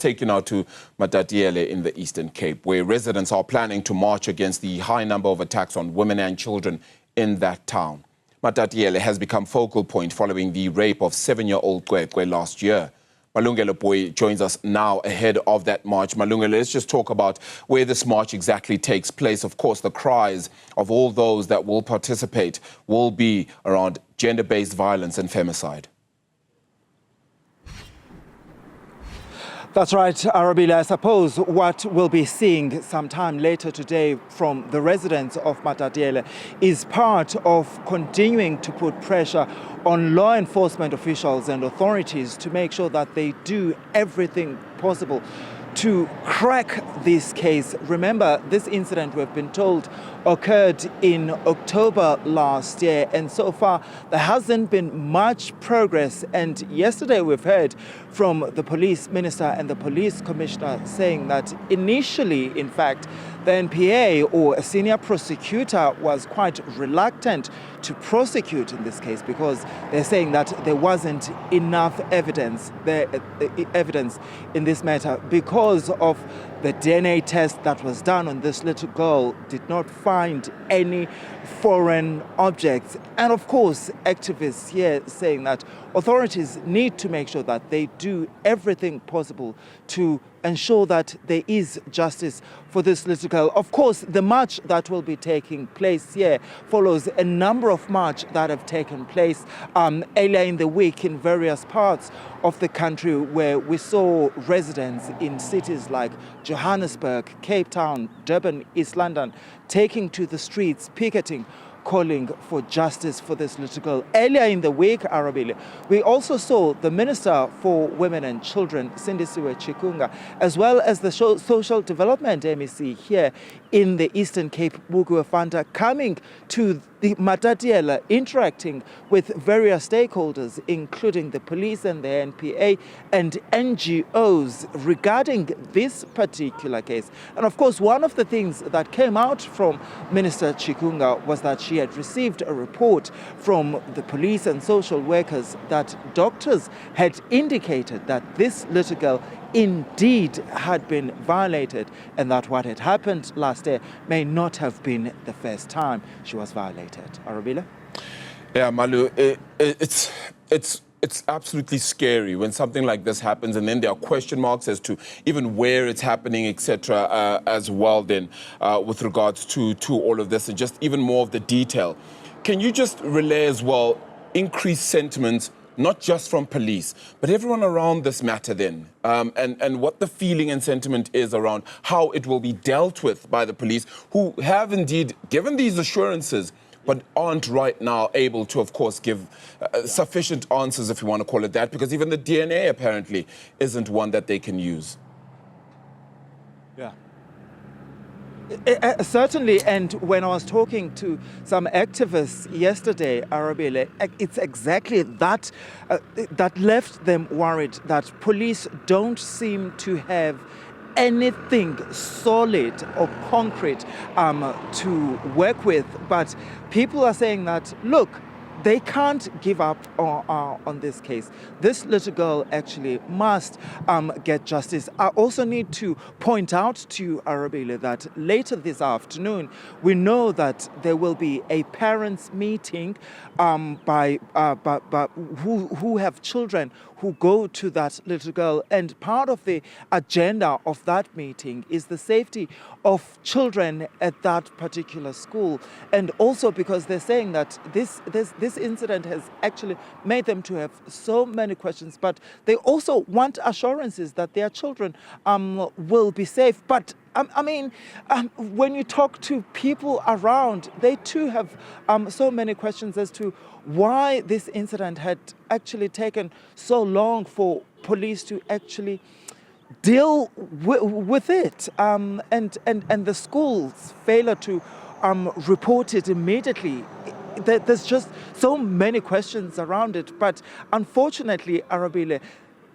take you now to Matatiele in the Eastern Cape, where residents are planning to march against the high number of attacks on women and children in that town. Matatiele has become focal point following the rape of 7-year-old CweCwe last year. Malungelo Booi joins us now ahead of that march. Malungelo, let's just talk about where this march exactly takes place. Of course, the cries of all those that will participate will be around gender-based violence and femicide. That's right, Arabile. I suppose what we'll be seeing sometime later today from the residents of Matatiele is part of continuing to put pressure on law enforcement officials and authorities to make sure that they do everything possible to crack this case. Remember, this incident, we've been told, occurred in October last year, and so far there hasn't been much progress. And yesterday we've heard from the police minister and the police commissioner saying that initially, in fact, the NPA or a senior prosecutor was quite reluctant to prosecute in this case because they're saying that there wasn't enough evidence in this matter because of the DNA test that was done on this little girl did not find any foreign objects. And of course, activists here saying that authorities need to make sure that they do everything possible to ensure that there is justice for this little girl. Of course, the march that will be taking place here follows a number of marches that have taken place earlier in the week in various parts of the country where we saw residents in cities like Johannesburg, Cape Town, Durban, East London taking to the streets, picketing, calling for justice for this little girl. Earlier in the week, Arabile, we also saw the Minister for Women and Children, CweCwe, as well as the Social Development MEC here in the Eastern Cape, Fanta, coming to the Matatiele, interacting with various stakeholders, including the police and the NPA and NGOs regarding this particular case. And of course, one of the things that came out from Minister Chikunga was that she had received a report from the police and social workers that doctors had indicated that this little girl indeed had been violated and that what had happened last year may not have been the first time she was violated. Arabile? Yeah, Malu, it's absolutely scary when something like this happens, and then there are question marks as to even where it's happening, etc. As well then with regards to all of this and just even more of the detail. Can you just relay as well increased sentiments, not just from police, but everyone around this matter then, and what the feeling and sentiment is around how it will be dealt with by the police, who have indeed given these assurances, but aren't right now able to, of course, give sufficient answers, if you want to call it that, because even the DNA apparently isn't one that they can use. Yeah. Certainly, and when I was talking to some activists yesterday, Arabile, it's exactly that that left them worried that police don't seem to have anything solid or concrete to work with. But people are saying that, look, they can't give up on this case. This little girl actually must get justice. I also need to point out to you, Arabile, that later this afternoon, we know that there will be a parents' meeting by who have children who go to that little girl. And part of the agenda of that meeting is the safety of children at that particular school. And also because they're saying that this incident has actually made them to have so many questions, but they also want assurances that their children will be safe. But I mean, when you talk to people around, they too have so many questions as to why this incident had actually taken so long for police to actually deal with it, and the school's failure to report it immediately. There's just so many questions around it. But unfortunately, Arabile,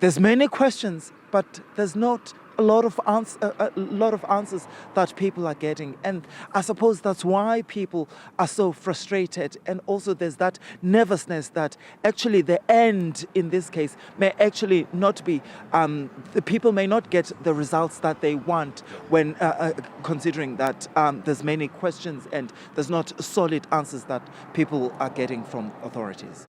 there's many questions, but there's not a lot of answers that people are getting, and I suppose that's why people are so frustrated. And also there's that nervousness that actually the end in this case may actually not be, the people may not get the results that they want when considering that there's many questions and there's not solid answers that people are getting from authorities.